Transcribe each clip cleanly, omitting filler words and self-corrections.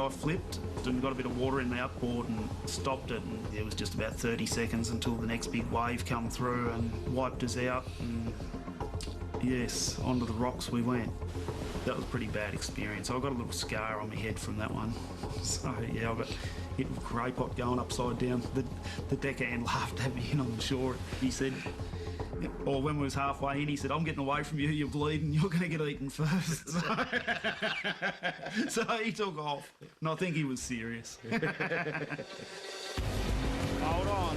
I flipped and got a bit of water in the outboard and stopped it, and it was just about 30 seconds until the next big wave come through and wiped us out, and yes, onto the rocks we went. That was a pretty bad experience. I got a little scar on my head from that one. So yeah, I got hit with a grey pot going upside down. The deckhand laughed at me in on the shore. He said, or when we was halfway in, he said, "I'm getting away from you, you're bleeding, you're going to get eaten first." So he took off, and I think he was serious. Hold on.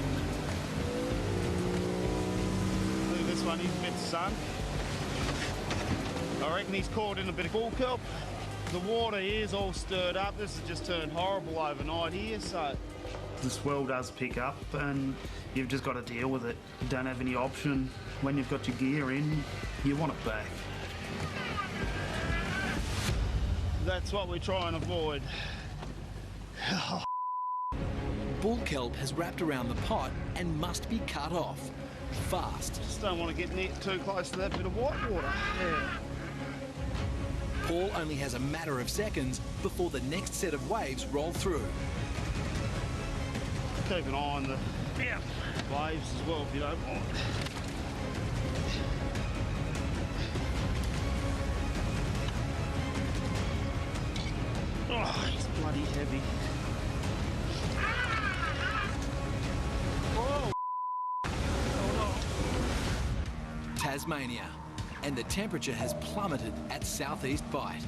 Look at this one, he's a bit sunk. I reckon he's caught in a bit of bull kelp. The water here is all stirred up. This has just turned horrible overnight here, so the swell does pick up and you've just got to deal with it. You don't have any option. When you've got your gear in, you want it back. That's what we try and avoid. Bull kelp has wrapped around the pot and must be cut off fast. Just don't want to get too close to that bit of white water. Yeah. Paul only has a matter of seconds before the next set of waves roll through. Keep an eye on the waves as well if you don't mind. Oh, he's bloody heavy. Oh! Tasmania, and the temperature has plummeted at Southeast Bight.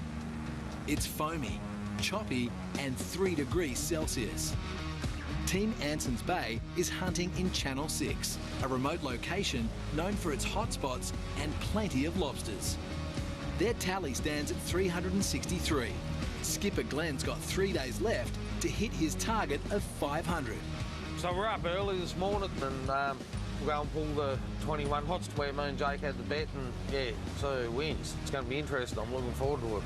It's foamy, choppy and 3 degrees Celsius. Team Anson's Bay is hunting in Channel 6, a remote location known for its hotspots and plenty of lobsters. Their tally stands at 363. Skipper Glenn's got 3 days left to hit his target of 500. So we're up early this morning and we'll go and pull the 21 hots to where me and Jake had the bet, and yeah, so who wins. It's going to be interesting. I'm looking forward to it.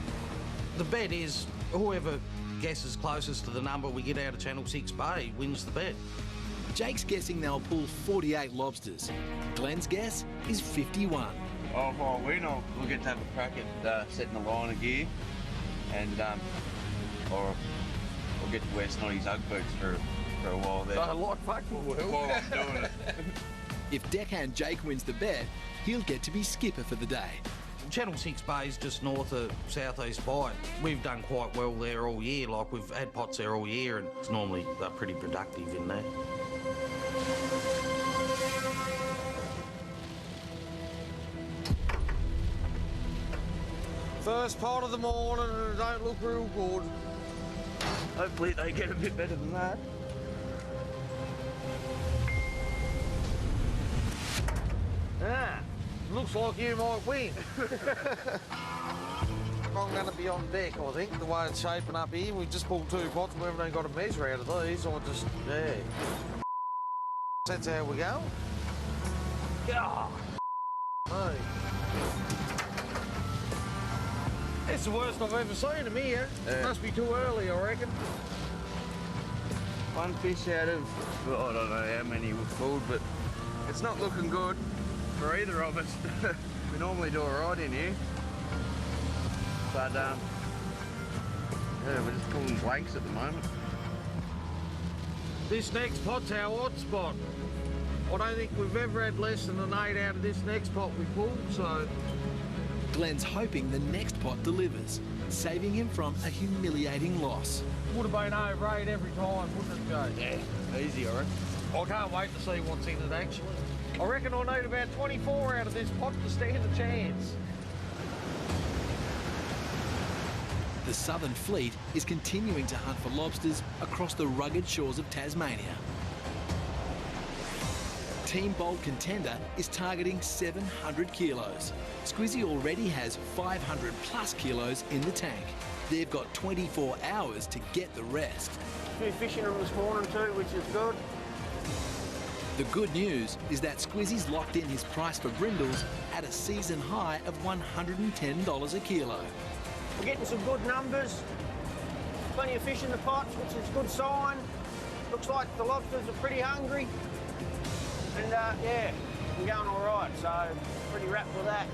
The bet is whoever guesses closest to the number we get out of Channel 6 Bay wins the bet. Jake's guessing they'll pull 48 lobsters. Glenn's guess is 51. Oh, if I win, we'll get to have a crack at setting the line of gear, and or we'll get to wear Snotty's Ugg boots for a while there. So like fucking will. While I'm doing it. If deckhand Jake wins the bet, he'll get to be skipper for the day. Channel 6 Bay is just north of Southeast Bight. We've done quite well there all year, like we've had pots there all year, and it's normally they're pretty productive in there. First pot of the morning and it don't look real good. Hopefully they get a bit better than that. Ah, looks like you might win. I'm going to be on deck, I think, the way it's shaping up here. We just pulled 2 pots, we haven't even got a measure out of these. I just, yeah. That's how we go. Oh, hey. It's the worst I've ever seen them here. Yeah. Must be too early, I reckon. One fish out of, well, I don't know how many we've pulled, but it's not looking good for either of us. We normally do all right in here. But, yeah, we're just pulling blanks at the moment. This next pot's our hot spot. I don't think we've ever had less than an 8 out of this next pot we pulled, so... Glenn's hoping the next pot delivers, saving him from a humiliating loss. Would have been over 8 every time, wouldn't it, Jay? Yeah, easy, I reckon. I can't wait to see what's in it, actually. I reckon I need about 24 out of this pot to stand a chance. The Southern Fleet is continuing to hunt for lobsters across the rugged shores of Tasmania. Team Bold Contender is targeting 700 kilos. Squizzy already has 500 plus kilos in the tank. They've got 24 hours to get the rest. A few fishing them this morning too, which is good. The good news is that Squizzy's locked in his price for brindles at a season high of $110 a kilo. We're getting some good numbers, plenty of fish in the pots, which is a good sign. Looks like the lobsters are pretty hungry. And yeah, we're going all right, so pretty wrapped with that.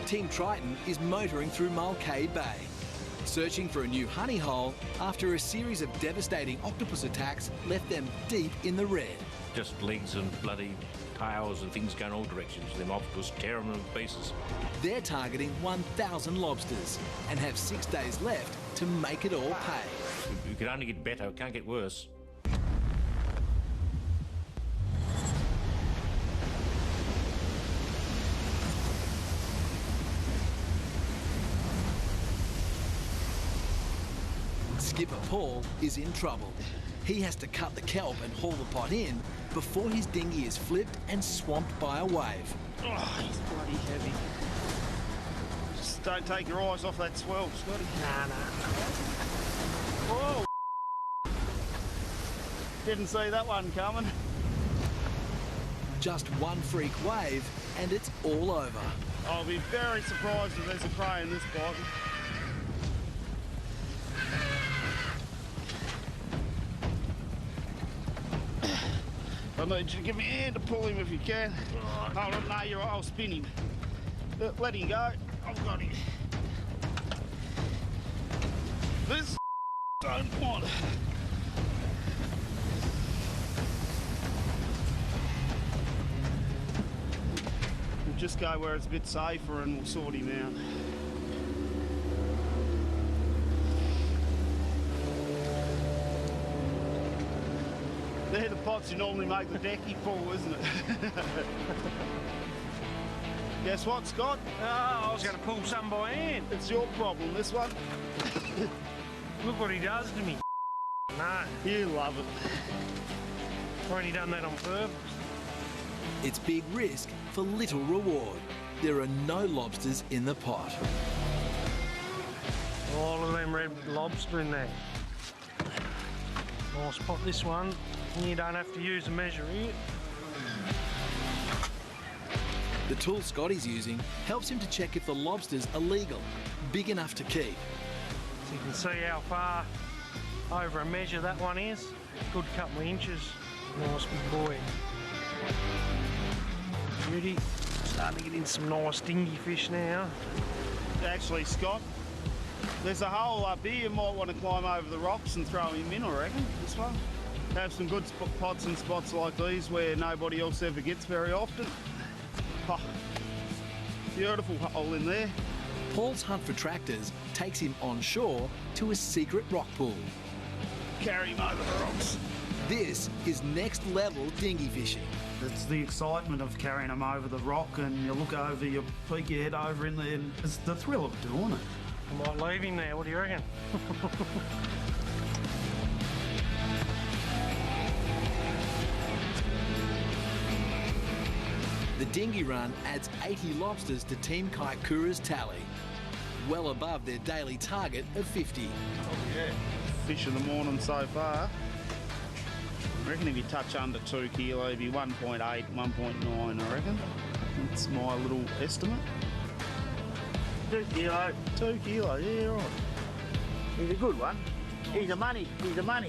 Team Triton is motoring through Mulcahy Bay. searching for a new honey hole after a series of devastating octopus attacks left them deep in the red. Just legs and bloody tails and things going all directions. Them octopus tearing them to pieces. They're targeting 1,000 lobsters and have 6 days left to make it all pay. It could only get better, it can't get worse. Skipper Paul is in trouble. He has to cut the kelp and haul the pot in before his dinghy is flipped and swamped by a wave. Oh, he's bloody heavy. Just don't take your eyes off that swell, Scotty. Nah. Whoa! Didn't see that one coming. Just one freak wave and it's all over. I'll be very surprised if there's a prey in this bite. I need you to give me a hand to pull him if you can. Hold on, no, you're right, I'll spin him. Let him go. I've got him. This don't want it. We'll just go where it's a bit safer and we'll sort him out. They're the pots you normally make the decky pull, isn't it? Guess what, Scott? Oh, I was going to pull some by hand. It's your problem, this one. Look what he does to me. No, You love it. already done that on purpose. It's big risk for little reward. There are no lobsters in the pot. All of them red lobster in there. I'll spot this one. You don't have to use a measure here. The tool Scotty's using helps him to check if the lobsters are legal, big enough to keep. So you can see how far over a measure that one is. Good couple of inches. Nice big boy. Beauty. Starting to get in some nice dingy fish now. Actually, Scott, there's a hole up here. You might want to climb over the rocks and throw him in, I reckon, this one. Have some good pots and spots like these where nobody else ever gets very often. Oh, beautiful hole in there. Paul's hunt for tractors takes him on shore to a secret rock pool. Carry him over the rocks. This is next level dinghy fishing. It's the excitement of carrying them over the rock and you look over, you peek your head over in there and it's the thrill of doing it. I might leave him there, what do you reckon? The dinghy run adds 80 lobsters to Team Kaikura's tally, well above their daily target of 50. Oh yeah. Fish in the morning so far. I reckon if you touch under 2 kilo, it'd be 1.8, 1.9, I reckon. That's my little estimate. 2 kilo. 2 kilo, yeah, right. He's a good one. He's a money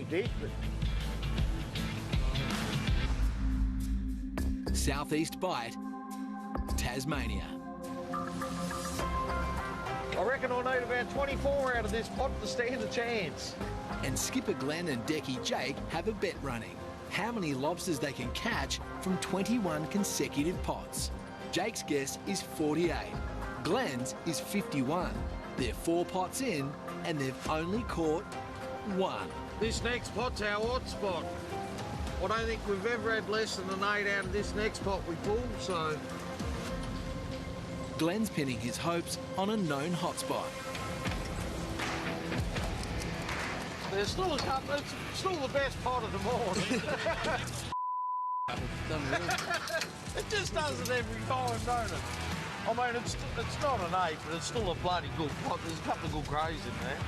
fish, but Southeast Bite, Tasmania. I reckon I'll need about 24 out of this pot to stand a chance. And Skipper Glenn and Decky Jake have a bet running. How many lobsters they can catch from 21 consecutive pots. Jake's guess is 48. Glenn's is 51. They're 4 pots in and they've only caught 1. This next pot's our hot spot. I don't think we've ever had less than an 8 out of this next pot we pulled, so... Glenn's pinning his hopes on a known hotspot. There's still a couple, it's still the best pot of the morning. It just does it every time, don't it? I mean, it's not an 8, but it's still a bloody good pot. There's a couple of good crays in there.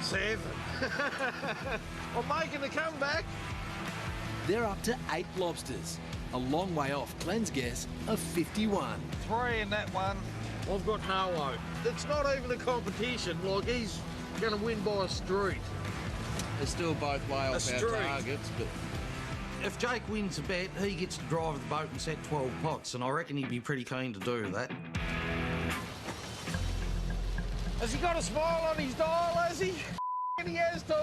Seven. I'm making a comeback. They're up to 8 lobsters, a long way off Glenn's guess of 51. 3 in that one. I've got no hope. It's not even a competition. Like, he's going to win by a street. They're still both way off our targets, but If Jake wins the bet, he gets to drive the boat and set 12 pots, and I reckon he'd be pretty keen to do that. Has he got a smile on his dial, has he? He has too.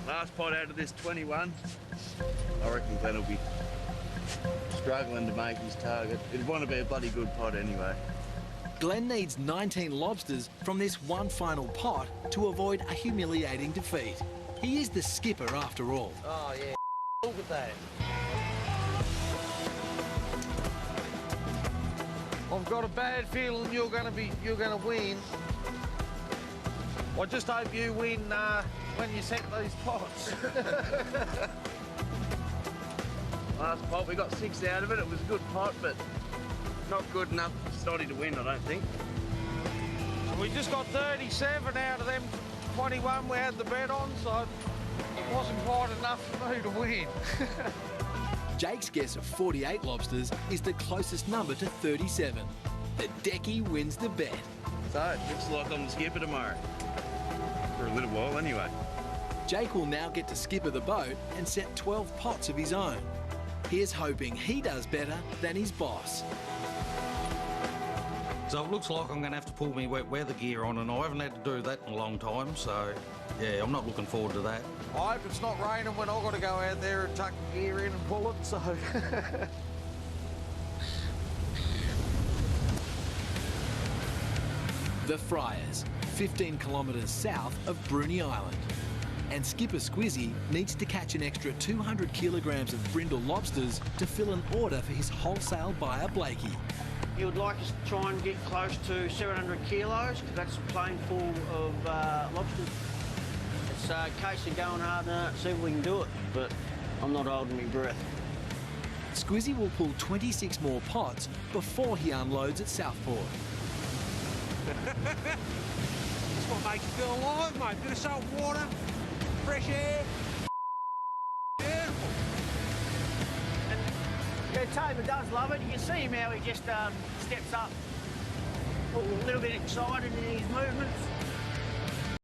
Last pot out of this 21. I reckon Glenn will be struggling to make his target. It'd want to be a bloody good pot anyway. Glenn needs 19 lobsters from this one final pot to avoid a humiliating defeat. He is the skipper after all. Oh yeah, look at that. I've got a bad feeling you're gonna win. I just hope you win when you set these pots. Last pot, we got 6 out of it. It was a good pot, but not good enough for Stoddy to win, I don't think. We just got 37 out of them 21 we had the bet on, so it wasn't quite enough for me to win. Jake's guess of 48 lobsters is the closest number to 37. The decky wins the bet. So it looks like I'm the skipper tomorrow. For a little while anyway. Jake will now get to skipper the boat and set 12 pots of his own. Here's hoping he does better than his boss. So it looks like I'm going to have to pull my wet weather gear on, and I haven't had to do that in a long time, so yeah, I'm not looking forward to that. I hope it's not raining when I've got to go out there and tuck the gear in and pull it, so... The Friars, 15 kilometres south of Bruny Island. And skipper Squizzy needs to catch an extra 200 kilograms of brindle lobsters to fill an order for his wholesale buyer Blakey. You would like us to try and get close to 700 kilos, because that's a plane full of lobsters. It's a case of going hard and see if we can do it, but I'm not holding my breath. Squizzy will pull 26 more pots before he unloads at Southport. That's what makes you feel alive, mate. Bit of salt water, fresh air. Beautiful. Yeah, Taber does love it. You can see him how he just steps up. A little bit excited in his movements.